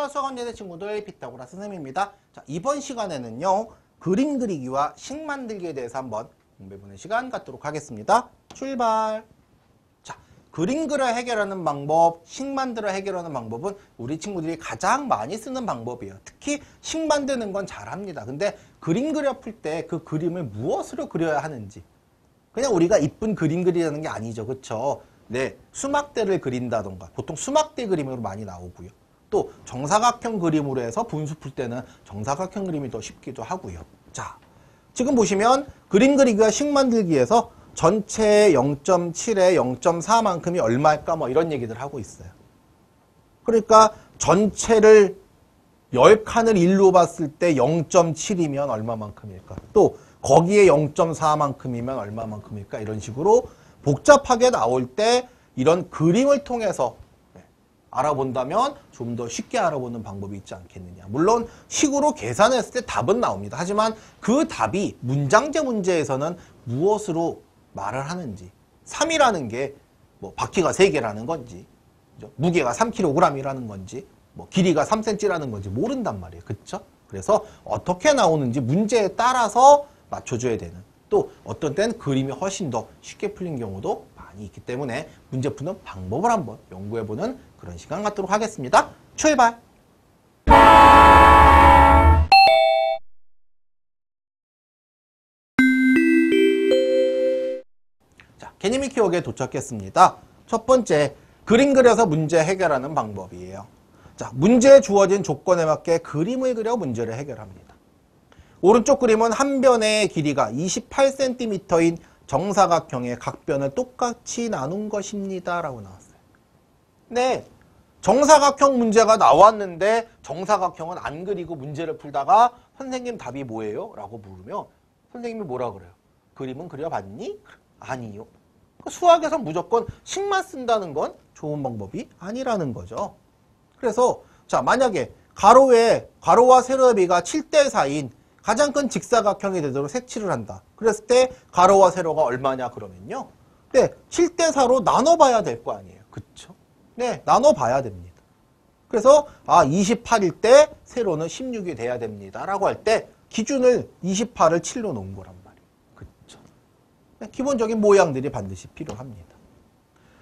안녕하세요 수학원제대 친구들, 피타고라스 선생님입니다. 자, 이번 시간에는요 그림 그리기와 식 만들기에 대해서 한번 공부해보는 시간 갖도록 하겠습니다. 출발. 자, 그림 그려 해결하는 방법, 식 만들어 해결하는 방법은 우리 친구들이 가장 많이 쓰는 방법이에요. 특히 식 만드는 건 잘합니다. 근데 그림 그려 풀 때 그 그림을 무엇으로 그려야 하는지, 그냥 우리가 이쁜 그림 그리려는 게 아니죠. 그쵸? 네, 수막대를 그린다던가, 보통 수막대 그림으로 많이 나오고요. 또 정사각형 그림으로 해서 분수 풀 때는 정사각형 그림이 더 쉽기도 하고요. 자, 지금 보시면 그림 그리기와 식 만들기에서 전체 0.7에 0.4만큼이 얼마일까 뭐 이런 얘기들 하고 있어요. 그러니까 전체를 10칸을 1로 봤을 때 0.7이면 얼마만큼일까? 또 거기에 0.4만큼이면 얼마만큼일까? 이런 식으로 복잡하게 나올 때 이런 그림을 통해서 알아본다면 좀 더 쉽게 알아보는 방법이 있지 않겠느냐. 물론 식으로 계산했을 때 답은 나옵니다. 하지만 그 답이 문장제 문제에서는 무엇으로 말을 하는지, 3이라는 게 뭐 바퀴가 3개라는 건지, 그죠? 무게가 3kg이라는 건지, 뭐 길이가 3cm라는 건지 모른단 말이에요. 그렇죠? 그래서 어떻게 나오는지 문제에 따라서 맞춰줘야 되는, 또 어떤 때는 그림이 훨씬 더 쉽게 풀린 경우도 많이 있기 때문에 문제 푸는 방법을 한번 연구해보는 그런 시간 갖도록 하겠습니다. 출발! 자, 개념이 키워드에 도착했습니다. 첫 번째, 그림 그려서 문제 해결하는 방법이에요. 자, 문제에 주어진 조건에 맞게 그림을 그려 문제를 해결합니다. 오른쪽 그림은 한 변의 길이가 28cm인 정사각형의 각 변을 똑같이 나눈 것입니다. 라고 나왔어요. 네, 정사각형 문제가 나왔는데 정사각형은 안 그리고 문제를 풀다가 선생님 답이 뭐예요? 라고 물으면 선생님이 뭐라 그래요? 그림은 그려봤니? 아니요. 수학에서 무조건 식만 쓴다는 건 좋은 방법이 아니라는 거죠. 그래서 자, 만약에 가로와 세로의 비가 7대4인 가장 큰 직사각형이 되도록 색칠을 한다. 그랬을 때 가로와 세로가 얼마냐 그러면요. 네, 7대4로 나눠봐야 될 거 아니에요. 그쵸? 네, 나눠봐야 됩니다. 그래서 28일 때 세로는 16이 돼야 됩니다. 라고 할 때 기준을 28을 7로 놓은 거란 말이에요. 그쵸? 네, 기본적인 모양들이 반드시 필요합니다.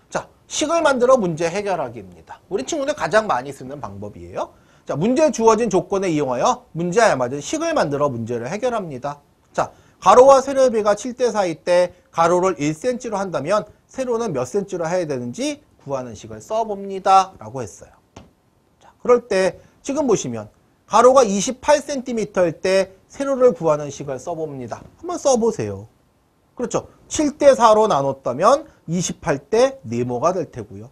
자, 식을 만들어 문제 해결하기입니다. 우리 친구들 가장 많이 쓰는 방법이에요. 자, 문제에 주어진 조건에 이용하여 문제에 맞은 식을 만들어 문제를 해결합니다. 자, 가로와 세로의 비가 7대4일 때 가로를 1cm로 한다면 세로는 몇 cm로 해야 되는지 구하는 식을 써봅니다. 라고 했어요. 자, 그럴 때 지금 보시면 가로가 28cm일 때 세로를 구하는 식을 써봅니다. 한번 써보세요. 그렇죠. 7대4로 나눴다면 28대 네모가 될 테고요.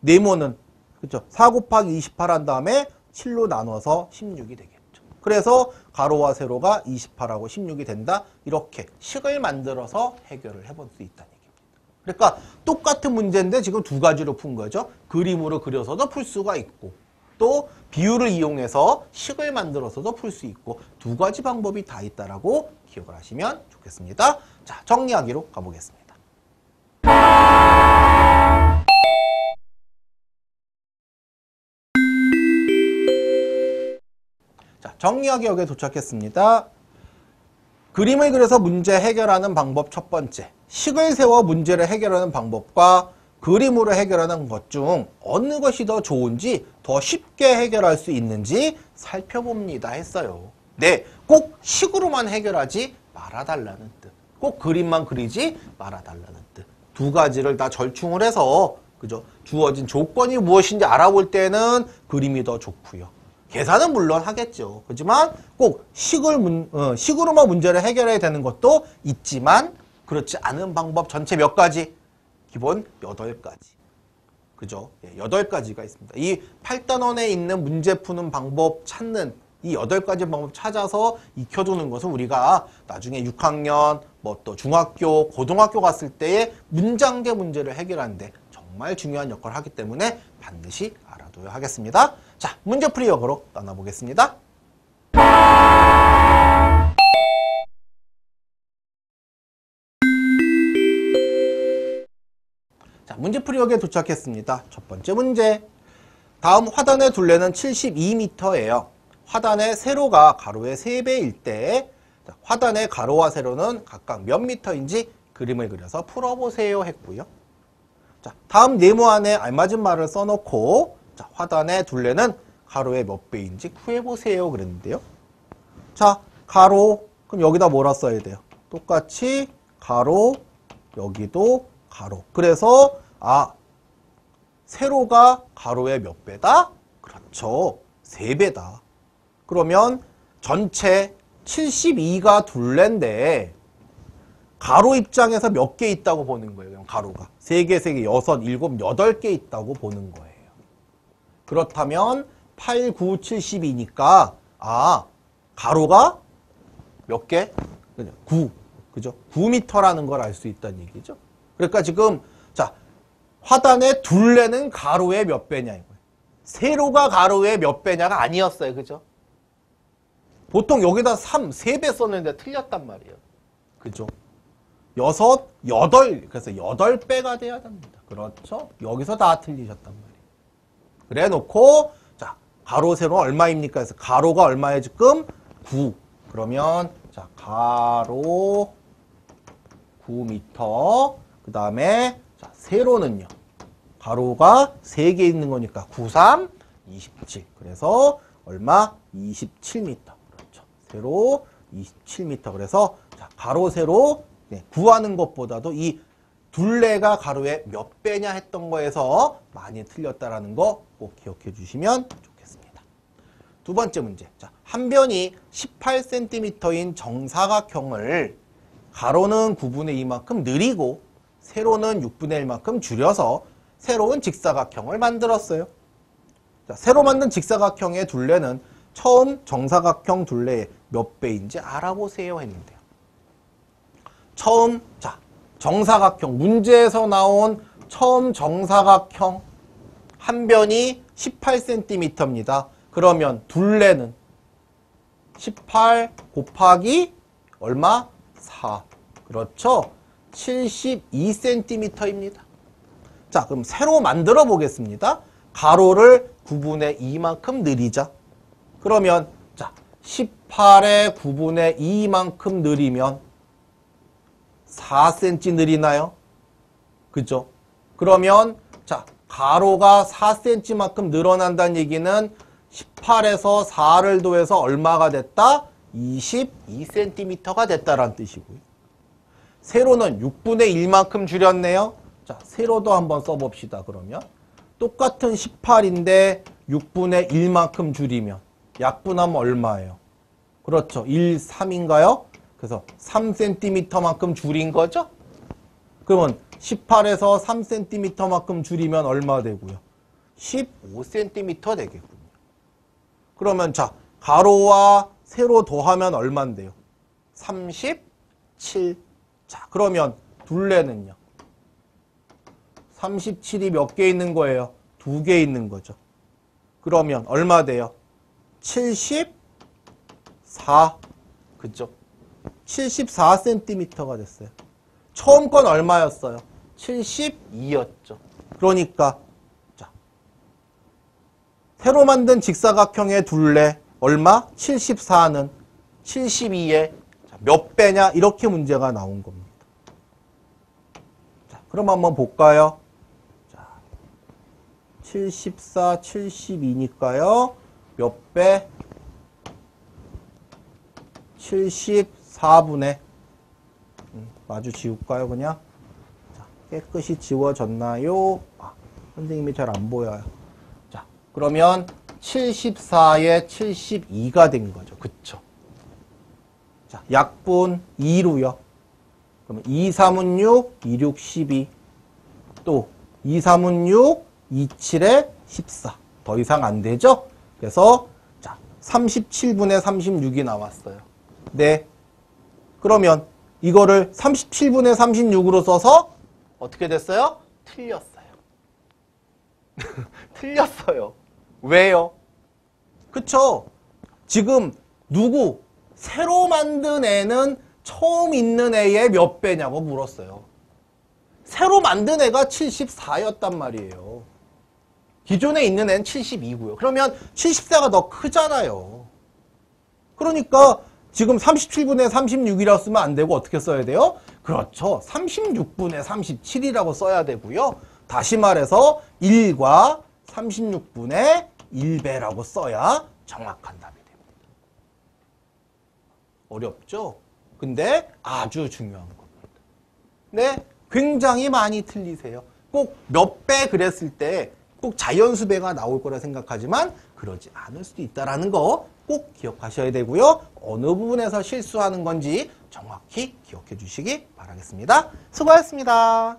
네모는 그렇죠. 4 곱하기 28 한 다음에 7로 나눠서 16이 되겠죠. 그래서 가로와 세로가 28하고 16이 된다. 이렇게 식을 만들어서 해결을 해볼 수 있다는 얘기입니다. 그러니까 똑같은 문제인데 지금 두 가지로 푼 거죠. 그림으로 그려서도 풀 수가 있고 또 비율을 이용해서 식을 만들어서도 풀 수 있고 두 가지 방법이 다 있다라고 기억을 하시면 좋겠습니다. 자, 정리하기로 가보겠습니다. 자, 정리하기 역에 도착했습니다. 그림을 그려서 문제 해결하는 방법 첫 번째, 식을 세워 문제를 해결하는 방법과 그림으로 해결하는 것 중 어느 것이 더 좋은지, 더 쉽게 해결할 수 있는지 살펴봅니다 했어요. 네, 꼭 식으로만 해결하지 말아달라는 뜻. 꼭 그림만 그리지 말아달라는 뜻. 두 가지를 다 절충을 해서 그죠? 주어진 조건이 무엇인지 알아볼 때는 그림이 더 좋고요. 계산은 물론 하겠죠. 그렇지만 꼭 식으로만 문제를 해결해야 되는 것도 있지만 그렇지 않은 방법 전체 몇 가지? 기본 8가지. 그죠? 8가지가 있습니다. 이 8단원에 있는 문제 푸는 방법 찾는 이 8가지 방법 찾아서 익혀두는 것은 우리가 나중에 6학년, 뭐 또 중학교, 고등학교 갔을 때의 문장제 문제를 해결하는데 정말 중요한 역할을 하기 때문에 반드시 알아둬야 하겠습니다. 자, 문제풀이 역으로 떠나보겠습니다. 자, 문제풀이 역에 도착했습니다. 첫 번째 문제. 다음 화단의 둘레는 72m예요. 화단의 세로가 가로의 3배일 때 화단의 가로와 세로는 각각 몇 미터인지 그림을 그려서 풀어보세요 했고요. 자, 다음 네모안에 알맞은 말을 써놓고 자, 화단의 둘레는 가로의 몇 배인지 구해보세요 그랬는데요. 자, 가로 그럼 여기다 뭐라 써야 돼요? 똑같이 가로 여기도 가로. 그래서 세로가 가로의 몇 배다? 그렇죠. 3배다. 그러면 전체 72가 둘레인데 가로 입장에서 몇 개 있다고 보는 거예요. 그럼 가로가 3개, 3개, 6, 7, 8개 있다고 보는 거예요. 그렇다면 8, 9, 72니까 가로가 몇 개? 9. 그죠? 9m라는 걸 알 수 있다는 얘기죠. 그러니까 지금 자, 화단의 둘레는 가로의 몇 배냐 이거예요. 세로가 가로의 몇 배냐가 아니었어요. 그죠? 보통 여기다 3배 썼는데 틀렸단 말이에요. 그죠? 6, 8, 그래서 8배가 돼야 됩니다. 그렇죠? 여기서 다 틀리셨단 말이에요. 그래 놓고, 자, 가로, 세로 얼마입니까? 그래서 가로가 얼마예요, 지금? 9. 그러면, 자, 가로 9m. 그 다음에, 자, 세로는요. 가로가 3개 있는 거니까 9, 3, 27. 그래서, 얼마? 27m. 그렇죠. 세로 27m. 그래서, 자, 가로, 세로, 구하는 것보다도 이 둘레가 가로의 몇 배냐 했던 거에서 많이 틀렸다라는 거 꼭 기억해 주시면 좋겠습니다. 두 번째 문제. 자, 한 변이 18cm인 정사각형을 가로는 9분의 2만큼 늘리고 세로는 6분의 1만큼 줄여서 새로운 직사각형을 만들었어요. 자, 새로 만든 직사각형의 둘레는 처음 정사각형 둘레의 몇 배인지 알아보세요 했는데요. 처음, 자, 정사각형, 문제에서 나온 처음 정사각형 한 변이 18cm입니다. 그러면 둘레는 18 곱하기 얼마? 4. 그렇죠? 72cm입니다. 자, 그럼 새로 만들어 보겠습니다. 가로를 9분의 2만큼 늘리자. 그러면, 자, 18의 9분의 2만큼 늘리면 4cm 늘리나요? 그죠? 그러면 자, 가로가 4cm만큼 늘어난다는 얘기는 18에서 4를 더해서 얼마가 됐다? 22cm가 됐다라는 뜻이고요. 세로는 6분의 1만큼 줄였네요. 자, 세로도 한번 써봅시다. 그러면 똑같은 18인데 6분의 1만큼 줄이면 약분하면 얼마예요? 그렇죠. 1, 3인가요? 그래서 3cm만큼 줄인 거죠? 그러면 18에서 3cm만큼 줄이면 얼마 되고요? 15cm 되겠군요. 그러면 자, 가로와 세로 더하면 얼마인데요? 37. 자, 그러면 둘레는요? 37이 몇 개 있는 거예요? 2개 있는 거죠. 그러면 얼마 돼요? 74. 그죠? 74cm가 됐어요. 처음 건 얼마였어요? 72였죠. 그러니까 자, 새로 만든 직사각형의 둘레 얼마? 74는 72의 몇 배냐? 이렇게 문제가 나온 겁니다. 자, 그럼 한번 볼까요? 자, 74, 72니까요. 몇 배? 74분의 마주 지울까요, 그냥? 자, 깨끗이 지워졌나요? 선생님이 잘 안 보여요. 자, 그러면 74에 72가 된 거죠. 그쵸? 자, 약분 2로요. 그러면 2, 3은 6, 2, 6, 12. 또 2, 3은 6, 2, 7에 14. 더 이상 안 되죠? 그래서 자, 37분의 36이 나왔어요. 네. 그러면 이거를 37분의 36으로 써서 어떻게 됐어요? 틀렸어요. 틀렸어요. 왜요? 그쵸? 지금 누구? 새로 만든 애는 처음 있는 애의 몇 배냐고 물었어요. 새로 만든 애가 74였단 말이에요. 기존에 있는 애는 72고요. 그러면 74가 더 크잖아요. 그러니까 지금 37분의 36이라고 쓰면 안 되고 어떻게 써야 돼요? 그렇죠. 36분의 37이라고 써야 되고요. 다시 말해서 1과 36분의 1배라고 써야 정확한 답이 됩니다. 어렵죠? 근데 아주 중요한 겁니다. 네, 굉장히 많이 틀리세요. 꼭 몇 배 그랬을 때 꼭 자연수배가 나올 거라 생각하지만 그러지 않을 수도 있다는 거 꼭 기억하셔야 되고요. 어느 부분에서 실수하는 건지 정확히 기억해 주시기 바라겠습니다. 수고하셨습니다.